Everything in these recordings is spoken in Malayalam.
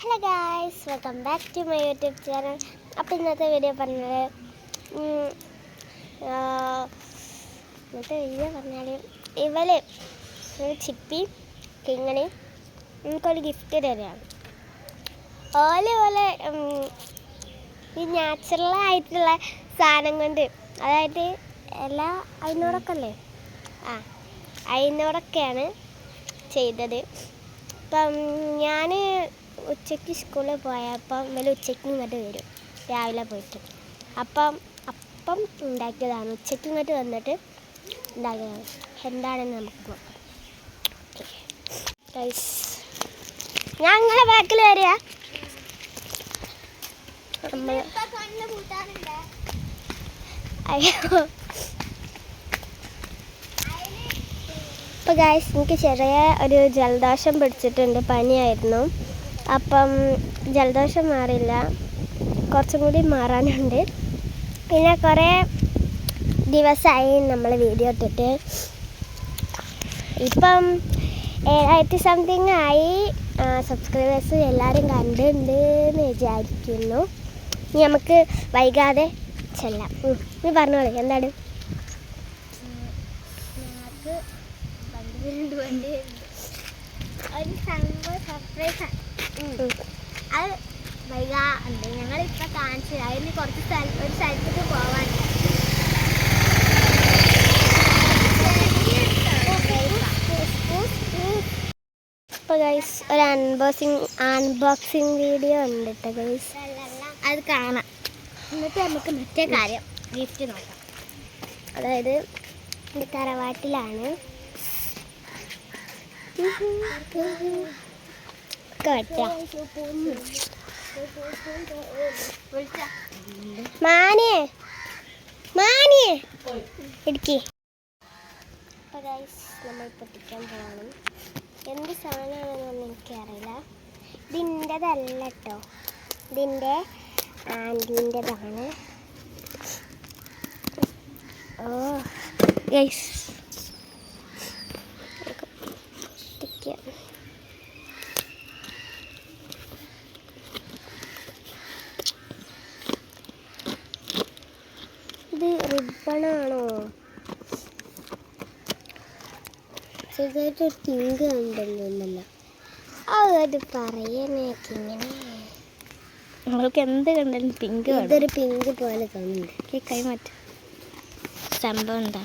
Hello guys, welcome back to my YouTube channel. അപ്പോൾ ഇന്നത്തെ വീഡിയോ പറഞ്ഞാൽ ഇവള് ചിപ്പി കിങ്ങണി എനിക്കൊരു ഗിഫ്റ്റ് തരാണ്. പോലെ ഈ നാച്ചുറലായിട്ടുള്ള സാധനം കൊണ്ട്, അതായത് എല്ലാ അതിനോടൊക്കെ അല്ലേ അതിനോടൊക്കെയാണ് ചെയ്തത്. അപ്പം ഞാൻ ഉച്ചയ്ക്ക് സ്കൂളിൽ പോയപ്പം ഇവർ ഉച്ചയ്ക്ക് ഇങ്ങോട്ട് വരും, രാവിലെ പോയിട്ട്. അപ്പം ഉണ്ടാക്കിയതാണ്, ഉച്ചയ്ക്ക് ഇങ്ങോട്ട് വന്നിട്ട് ഉണ്ടാക്കിയതാണ്. എന്താണെന്ന് നമുക്ക് നോക്കാം. ഞാൻ അങ്ങനെ ബാക്കിൽ വരിക. അയ്യോ, അപ്പോൾ ഗായ്സ്, എനിക്ക് ചെറിയ ഒരു ജലദോഷം പിടിച്ചിട്ടുണ്ട്, പനിയായിരുന്നു. അപ്പം ജലദോഷം മാറില്ല, കുറച്ചും കൂടി മാറാനുണ്ട്. പിന്നെ കുറേ ദിവസമായി നമ്മൾ വീഡിയോ ഇട്ടിട്ട്. ഇപ്പം 7,000 സംതിങ് ആയി സബ്സ്ക്രൈബേഴ്സ്. എല്ലാവരും കണ്ടിട്ടുണ്ട് എന്ന് വിചാരിക്കുന്നു. ഇനി നമുക്ക് വൈകാതെ ചെല്ലാം. നീ പറഞ്ഞോളൂ, എന്താണ്? ഒരു സംഭവം സർപ്രൈസ് അത് വൈകാണ്ട് ഞങ്ങളിപ്പോൾ കാണിച്ചു. അതിന് കുറച്ച് ഒരു സ്ഥലത്തേക്ക് പോവാൻ. ഇപ്പോൾ ഗൈസ് ഒരു അൺബോക്സിങ് വീഡിയോ ഉണ്ട് കേട്ടോ ഗൈസ്, അത് കാണാം. എന്നിട്ട് നമുക്ക് മറ്റേ കാര്യം ഗിഫ്റ്റ് നോക്കാം. അതായത് എൻ്റെ തറവാട്ടിലാണ് ഇടുക്കി. അപ്പോൾ ഗൈസ്, നമ്മൾ പൊട്ടിക്കാൻ പോകണം. എന്ത് സാധനമാണെന്നൊന്നും എനിക്കറിയില്ല. ഇതിൻ്റെതല്ല കേട്ടോ, ഇതിൻ്റെ ആൻറ്റിൻ്റെതാണ്. ഓ ഗൈസ്, ഇത് റിബണാണോ? ചെറുതായിട്ടൊരു പിങ്ക് ഉണ്ടല്ലോ എന്നല്ല, അത് പറയാനൊക്കെ ഇങ്ങനെ നമ്മൾക്ക് എന്ത് കണ്ടാലും പിങ്ക്. ഇതൊരു പിങ്ക് പോലെ തോന്നുന്നുണ്ട്. കൈമാറ്റം സംഭവം എന്താ?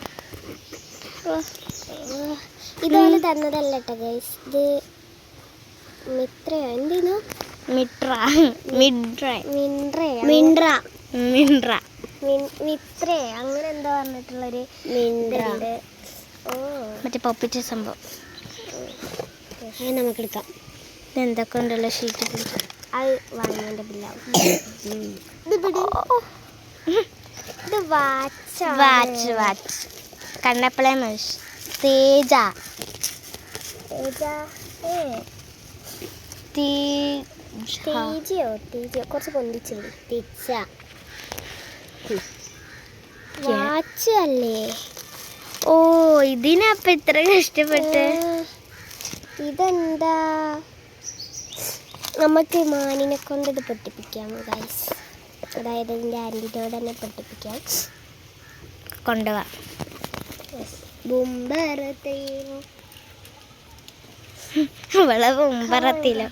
ഇതുപോലെ തന്നതല്ല കേട്ടോ ഗൈസ്, ഇത് മിത്രയോ എന്തിനു മിത്ര അങ്ങനെ എന്താ പറഞ്ഞിട്ടുള്ളൊരു മിന്ത്രണ്ട്. ഓ, മറ്റേ പൊപ്പിച്ച സംഭവം. നമുക്കെടുക്കാം. ഇതെന്തൊക്കെ ഉണ്ടല്ലോ ഷീറ്റ്, അത് വാങ്ങിയതിൻ്റെ ബില്ലാവും. ഇത് വാച്ച് കണ്ണപ്പളേ മനുഷ്യ തേജ കുറച്ച് പൊന്തിച്ചേരി തിച്ച വാച്ച് അല്ലേ? ഓ, ഇതിനപ്പം ഇത്ര കഷ്ടപ്പെട്ട്. ഇതെന്താ? നമുക്ക് മാനിനെ കൊണ്ട് ഇത് പൊട്ടിപ്പിക്കാം ഗൈസ്. അതായത് ഇതിൻ്റെ ആൻറ്റിനോട് തന്നെ പൊട്ടിപ്പിക്കാം. കൊണ്ടുപോവാ. അവളെ ബുംബറത്തിലോ.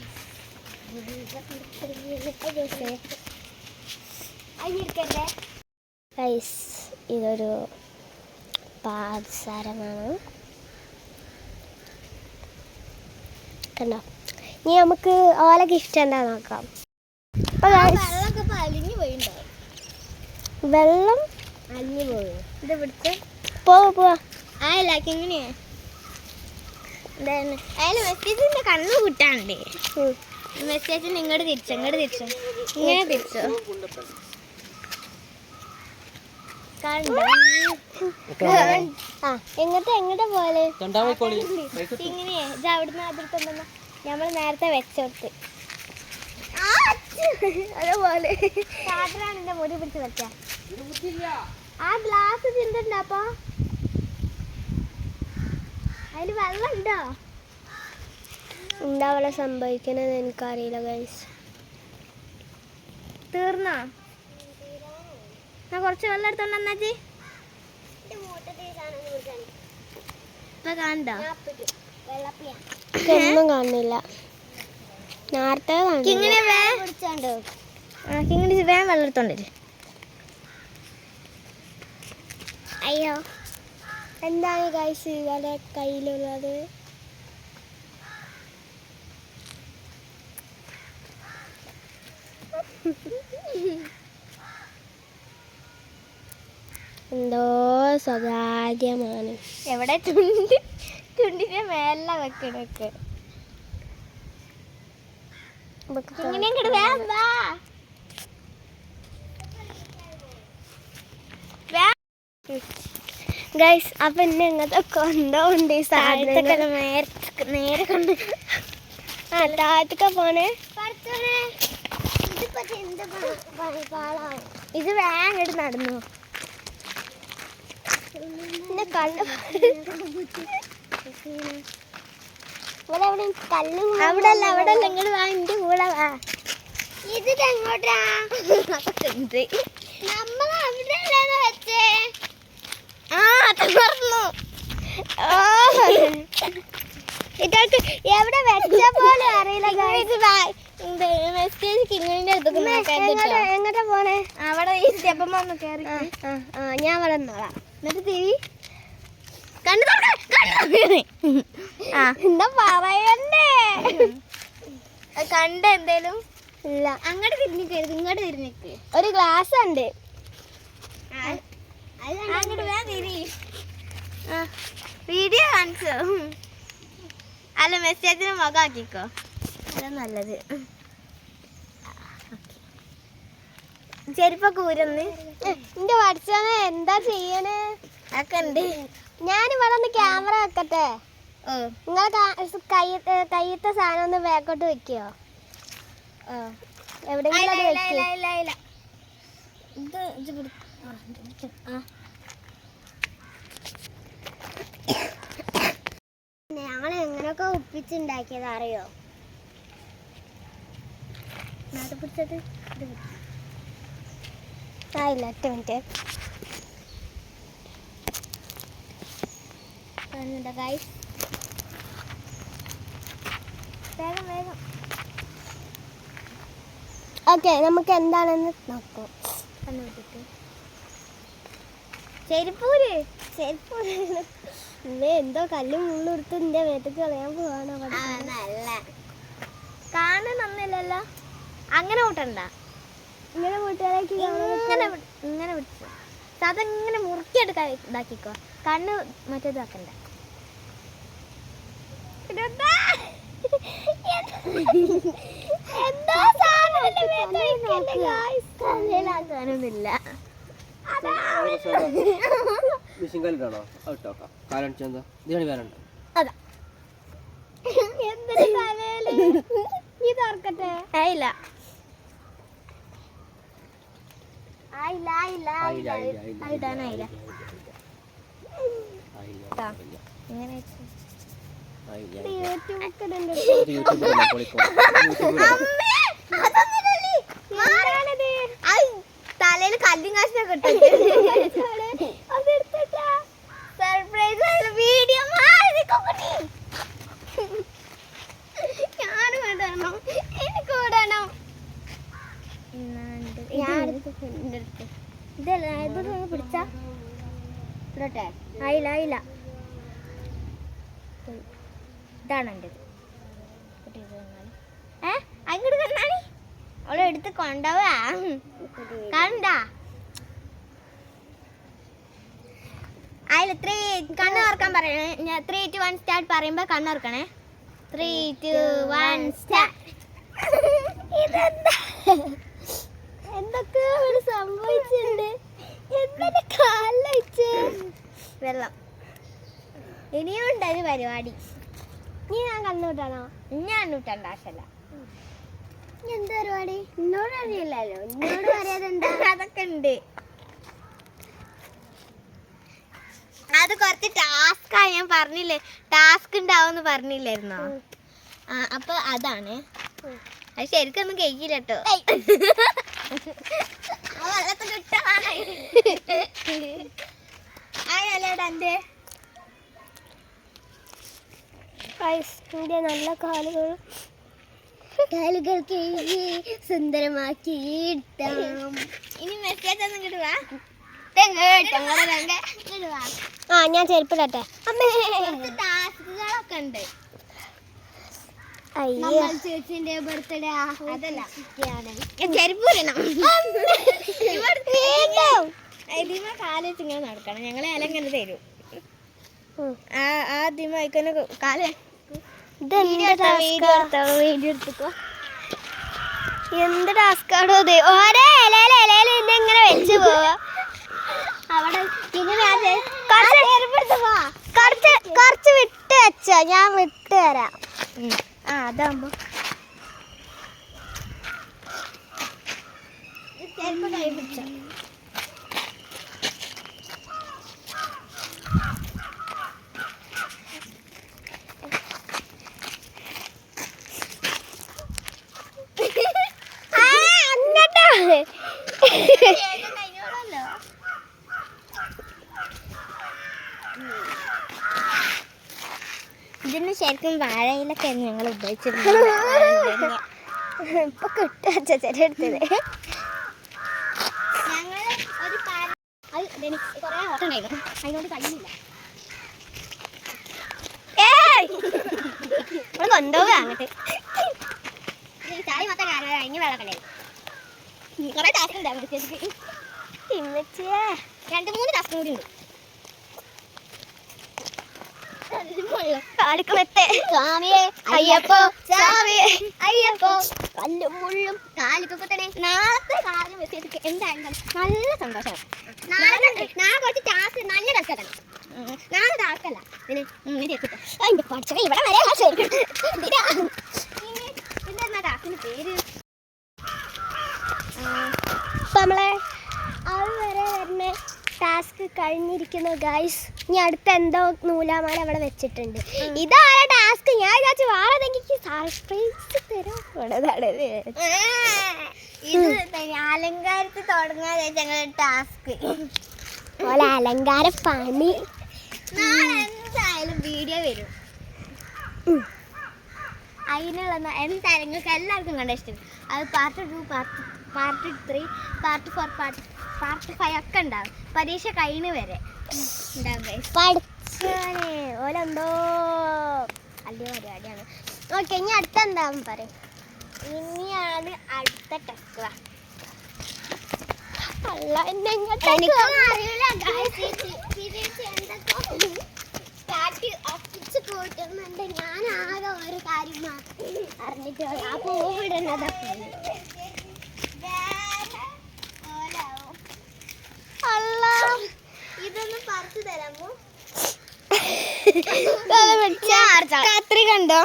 ഗൈസ്, ഇതൊരു പാദസരമാണ് കണ്ടോ. ഇനി നമുക്ക് ഓല ഗിഫ്റ്റ് എന്താ നോക്കാം. വെള്ളം അലിഞ്ഞു പോയോ? ഇത് പിടിച്ച് പോവാ. എങ്ങനെയാ? അയാൾ മെസ്സേജിന്റെ കണ്ണു കൂട്ടാണ്ടേ. മെസ്സേജിന് ഇങ്ങോട്ട് തിരിച്ചോ, ഇങ്ങനെ തിരിച്ചോ. എങ്ങോട്ടാ പോലെ ഇങ്ങനെയാ? ഇത് അവിടുന്ന് അതിർത്തുണ്ടെന്ന നമ്മൾ നേരത്തെ വെച്ചോട്ട് അതേപോലെ സാധനമാണ് എന്റെ മുടി പിടിച്ച് വെച്ച. ആ ഗ്ലാസ് ചിന്തണ്ട. അപ്പൊ അതിൽ വെള്ളം ഉണ്ടോ? എന്താ അവിടെ സംഭവിക്കണത് എനിക്കറിയില്ല ഗൈസ്. തീർന്നോ? ഞാൻ കുറച്ച് വെള്ളം എടുത്തോണ്ട് വന്നാച്ചി. കാണണ്ടോ? ഒന്നും കാണുന്നില്ല. നേരത്തെ കിങ്ങിണി വേഗം വെള്ളം എടുത്തോണ്ട്. അയ്യോ, എന്താണ് ഗൈസ് ഇവരുടെ കയ്യിലുള്ളത്? എന്തോ സ്വകാര്യമാണ്. എവിടെ ചുണ്ടിന്റെ മേല വെക്കണൊക്കെ. ഗൈസ് അപ്പൊ എന്നെ ഇങ്ങനത്തെ കൊണ്ടോണ്ട് ഈ സാധനങ്ങൾ നേരെ കൊണ്ട് താഴത്തൊക്കെ പോണേ. ഇത് വേഗം നടന്നു. അവിടെ അല്ല ഇങ്ങോട്ട് വാ, എന്റെ കൂടെ വാ. ഇത് എങ്ങോട്ടാ? നമ്മൾ അവിടെ വെച്ചേ. ആ തകർന്നു. ഇതൊക്കെ എവിടെ വെച്ച പോലെ അറിയില്ല. മെസ്സേജ് എങ്ങോട്ടാ പോണേ? അവിടെ ഈ സ്റ്റെപ്പമ്മ ഒന്ന് കയറി. ഞാൻ അവിടെ നിന്നോളാം. എന്നിട്ട് തിരി എന്താ പറയണ്ടേ? കണ്ട എന്തേലും ഇല്ല. അങ്ങോട്ട് തിരിഞ്ഞിക്കരുത്, ഇങ്ങോട്ട് തിരിഞ്ഞിക്ക്. ഒരു ഗ്ലാസ് ഉണ്ട്. അങ്ങോട്ട് വേഗം തിരി. വീഡിയോ കാണിച്ചോ? അല്ല മെസ്സേജിന് മുഖാക്കിക്കോ, അതാ നല്ലത്. ചെരുപ്പൊക്കെ ഊരന്ന്. എന്റെ പഠിച്ചോനെ എന്താ ചെയ്യണേ? ഒക്കെ ഉണ്ട്. ഞാനിവിടെ ഒന്ന് ക്യാമറ വെക്കട്ടെ. നിങ്ങളെ കയ്യത്തെ സാധനം ഒന്ന് ബാക്കോട്ട് വെക്കോ? എവിടെയെങ്കിലും ഞങ്ങൾ എങ്ങനെയൊക്കെ ഒപ്പിച്ചുണ്ടാക്കിയത് അറിയോ? പിടിച്ചത് ആയില്ല. 8 മിനിറ്റ് ഗൈസ്. വേഗം ഓക്കെ, നമുക്ക് എന്താണെന്ന് നോക്കാം. ചെരുപ്പൂര് എന്തോ കല്ലും മുള്ളെടുത്ത് എന്റെ മേത്തേക്ക് കളയാൻ പോവാണ്. കാണുന്നില്ലല്ലോ. അങ്ങനെ കൂട്ടണ്ട. ഇങ്ങനെ കൂട്ടുകാരാക്കി ഇങ്ങനെ പിടിച്ചു അതങ്ങനെ മുറുക്കിയെടുക്കാൻ ഇതാക്കിക്കോ. കണ്ണ് മറ്റേത് ആക്കണ്ട. എന്താ സാധനമൊന്നുമില്ല. ഇതോർക്കട്ടെ. ആയില്ല. ഇടാനായില്ല. ഇങ്ങനെ തലയിൽ കല്ലും കാശിനൊക്കെ സർപ്രൈസ് വീഡിയോ ഞാനും വിടണം, എനിക്ക് വിടണം. ഇതല്ല ഇത് പിടിച്ച ഇടട്ടെ. ആയില്ല. ഇതാണ് എൻ്റെത്. അങ്ങോട്ട് കണ്ണാടി അവളെ എടുത്ത് കൊണ്ടുപോവാ. കണ്ട അതിൽ 3 കണ്ണ് തുറക്കാൻ പറയണേ. 3, 2, 1 സ്റ്റാർട്ട് പറയുമ്പോ കണ്ണ് തുറക്കണേ. 3, 2, 1 സ്റ്റാർട്ട്. ഇതെന്താ എന്തൊക്കെ സംഭവിച്ചിട്ടുണ്ട്? എന്തൊക്കെ കാലച്ച് വെള്ളം. ഇനിയും ഉണ്ട് ഒരു പരിപാടി. നീ ഞാൻ കണ്ണൂട്ടാണോ? ഞാൻ കണ്ണൂട്ടണ്ട ആശല്ല. എന്താ പരിപാടി? എന്നോട് അറിയില്ലല്ലോ. എന്നോട് പറയാതെ എന്താ? അതൊക്കെ ഉണ്ട്. അത് കുറച്ച് ടാസ്കാ. ഞാൻ പറഞ്ഞില്ലേ ടാസ്ക് ഉണ്ടാവുമെന്ന് പറഞ്ഞില്ലായിരുന്നോ? അപ്പൊ അതാണ് അത് ശരിക്കൊന്നും കഴിക്കില്ല കേട്ടോ. എന്റെ നല്ല കാലുകൾ കഴുകി സുന്ദരമാക്കി ഇനി മെസ്സേജ് ഒന്നും കിട്ടുക. ഞാൻ ചെരുപ്പിടട്ടെ. ടാസ്കുകളൊക്കെ ഉണ്ട്. ചേച്ചിന്റെ ബർത്ത്ഡേ അതല്ല ചെരുപ്പ് ഇതിമ കാലേച്ച് ഇങ്ങനെ നടക്കണം. ഞങ്ങളെ ഇല ഇങ്ങനെ തരും. ആ ദിമ അയക്കുന്ന കാല് വീഡിയോ എടുത്തിക്കോ. എന്ത് ടാസ്കാണോ അത്? ഓരോ ഇലയില ഇങ്ങനെ വെച്ച് പോവാ. അവിടെ കുറച്ച് വിട്ട് വെച്ചോ, ഞാൻ വിട്ട് തരാം. അതാകുമ്പോ കൈ പിടിച്ചോ. ഇതിന് ശരിക്കും വാഴയിലൊക്കെ ഞങ്ങൾ ഉപയോഗിച്ചിരുന്നു. ഇപ്പൊ കിട്ടുക ചെറിയെടുത്തത്. ഞങ്ങൾ ഒരു കുറെ ഓട്ടം ഉണ്ടായിരുന്നു, അതിനോട് കഴിയില്ല. നമ്മൾ കൊണ്ടുപോവുക അങ്ങോട്ട്. ചാടി മൊത്തം കാരണം കഴിഞ്ഞ വെള്ളക്കല്ലേ കുറെ ടാസ്ക് ഉണ്ടാവും. 2-3 ടാസ്ക് കൂടി ഉണ്ട്. അയ്യപ്പോ അയ്യപ്പോ കല്ലും മുള്ളും കാലിക്കൊക്കെ തന്നെ. നാളത്തെ കാര്യം വെച്ചിട്ട് എന്തായാലും നല്ല സന്തോഷം. നാളെ കുറച്ച് ടാസ്ക് നല്ല രസമാണ്. നാളെ ടാസ്കല്ല അതിന്റെ പഠിച്ച ഇവിടെ വരെ എന്താ ടാസ്കിന്റെ പേര്? നമ്മളെ അത് വരെ വരുന്ന ടാസ്ക് കഴിഞ്ഞിരിക്കുന്നു ഗൈസ്. ഇനി അടുത്ത എന്തോ നൂലാമാല അവിടെ വെച്ചിട്ടുണ്ട്. ഇതാണ് ടാസ്ക്. ഞാൻ വിചാരിച്ചു വേറെ ഏതെങ്കിലും സർപ്രൈസ് തരും. ഇത് അലങ്കാരത്തിൽ തുടങ്ങാൻ ഞങ്ങളുടെ ടാസ്ക് പോലെ അലങ്കാര പണി. നാളെ എന്തായാലും വീഡിയോ വരും. അതിനുള്ള എന്തായാലും നിങ്ങൾക്ക് എല്ലാവർക്കും കണ്ട ഇഷ്ടം. അത് പാർട്ട് 2, പാർട്ട് 3, പാർട്ട് 4, പാർട്ട് 5 ഒക്കെ ഉണ്ടാവും. പരീക്ഷ കഴിഞ്ഞ് വരെ പഠിച്ചോനെ ഓലെന്തോ വലിയ പരിപാടിയാണ്. ഓക്കെ, ഇനി അടുത്ത എന്താന്ന് പറയും. ഇനിയാണ് അടുത്ത ടെസ്റ്റ്. പോയിട്ടുന്നുണ്ട്. ഞാൻ ആകെ ഒരു കാര്യം അറിഞ്ഞിട്ടുള്ളൂ. ആ പൂവിടുന്നതൊക്കെ ഇതൊന്നും പറിച്ചു തരാമോ? കത്രി കണ്ടോ?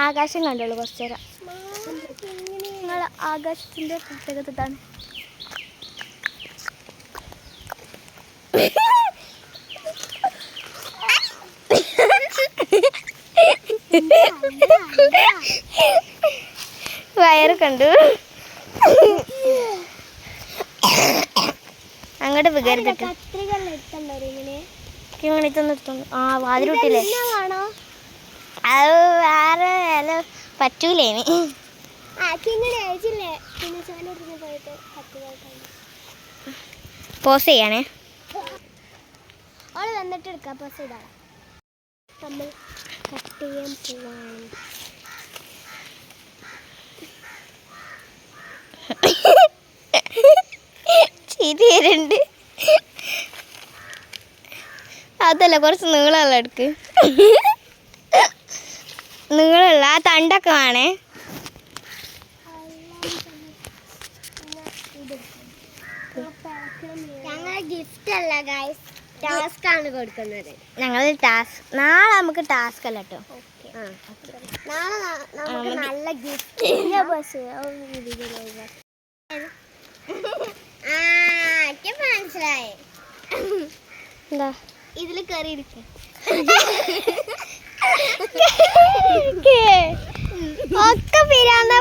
ആകാശം കണ്ടോളൂ കുറച്ചേരം. നിങ്ങൾ ആകാശത്തിന്റെ പ്രത്യേകത ഇതാണ്. വയറ് കണ്ടു. അങ്ങോട്ട് വികരുതിട്ട് വാതിലൂട്ടില്ലേ? അത് വേറെ ഇല പറ്റൂലേന്. പോസ് ചെയ്യാണേ. അവള് വന്നിട്ട് എടുക്കാം. പോസ് ചെയ്താളാ. നമ്മൾ കട്ട് ചെയ്യാൻ പോവാണ്. ചിരി വരുന്നുണ്ട്. അതല്ല, കുറച്ച് നീളമുള്ള എടുക്ക്. നീളമുള്ള ആ തണ്ടൊക്കെ വേണേ. ഞങ്ങൾ ഗിഫ്റ്റ് അല്ല ഗൈസ്, ടാസ്ക് ആണ് കൊടുക്കുന്നത്. ഞങ്ങൾ ടാസ്ക് നാളെ നമുക്ക് ടാസ്ക് അല്ല കേട്ടോ. നാളെ നമുക്ക് നല്ല ഗിഫ്റ്റ്. മനസ്സിലായി. എന്താ ഇതിൽ കയറിയിരിക്ക ഒക്കെ പിരാന്ത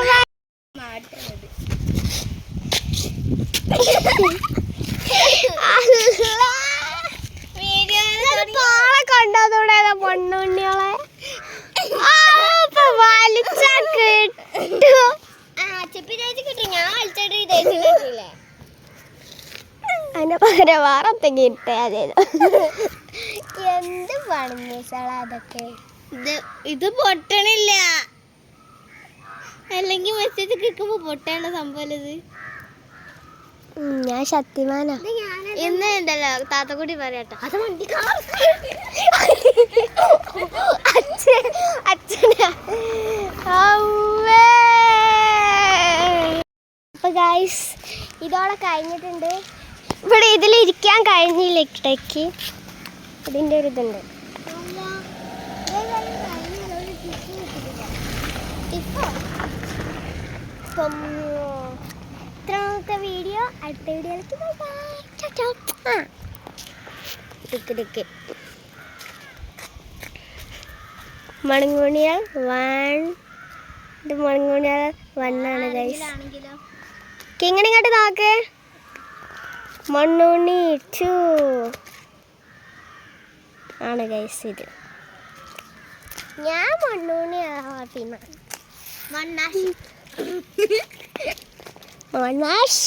കണ്ടതോടെ പൊണ്ണുണ്ണിയോളെ വലിച്ച കിട്ടു ചെപ്പി തേച്ച് കിട്ടും. ഞാൻ വലിച്ചിട്ട് തേച്ച് കിട്ടില്ലേ അതിന്റെ പകരം വേറെ എന്തെങ്കിലും ഇട്ടേ അതേതോ. എന്ത് പണിഞ്ഞാള അതൊക്കെ. ഇത് പൊട്ടണില്ല, അല്ലെങ്കിൽ മെസ്സേജ് കേൾക്കുമ്പോ പൊട്ടേണ്ട സംഭവം ഇത്. ഞാൻ ശക്തിമാനാ ഇന്ന് ഉണ്ടല്ലോ താത്തക്കുട്ടി പറയാട്ടോ. അത് അച്ഛനാ. അപ്പൊ ഗൈസ് ഇതോടെ കഴിഞ്ഞിട്ടുണ്ട്. ഇവിടെ ഇതിലിരിക്കാൻ കഴിഞ്ഞില്ല ഇട്ടേക്ക്. ഇതിൻ്റെ ഒരു ഇതുണ്ട്. ഇത്രത്തെ വീഡിയോ അടുത്ത വീഡിയോയിലേക്ക് മണങ്ങോണിയാൽ മണങ്ങോണിയാൽ 1 ആണ് ഗൈസ്. ഇങ്ങനെ ഇങ്ങോട്ട് നോക്ക്. മണ്ണുണ്ണി 2 ആണ് ഗൈസ് ഇത്. ഞാൻ മണ്ണുണ്ണി മണ്ണാഷ്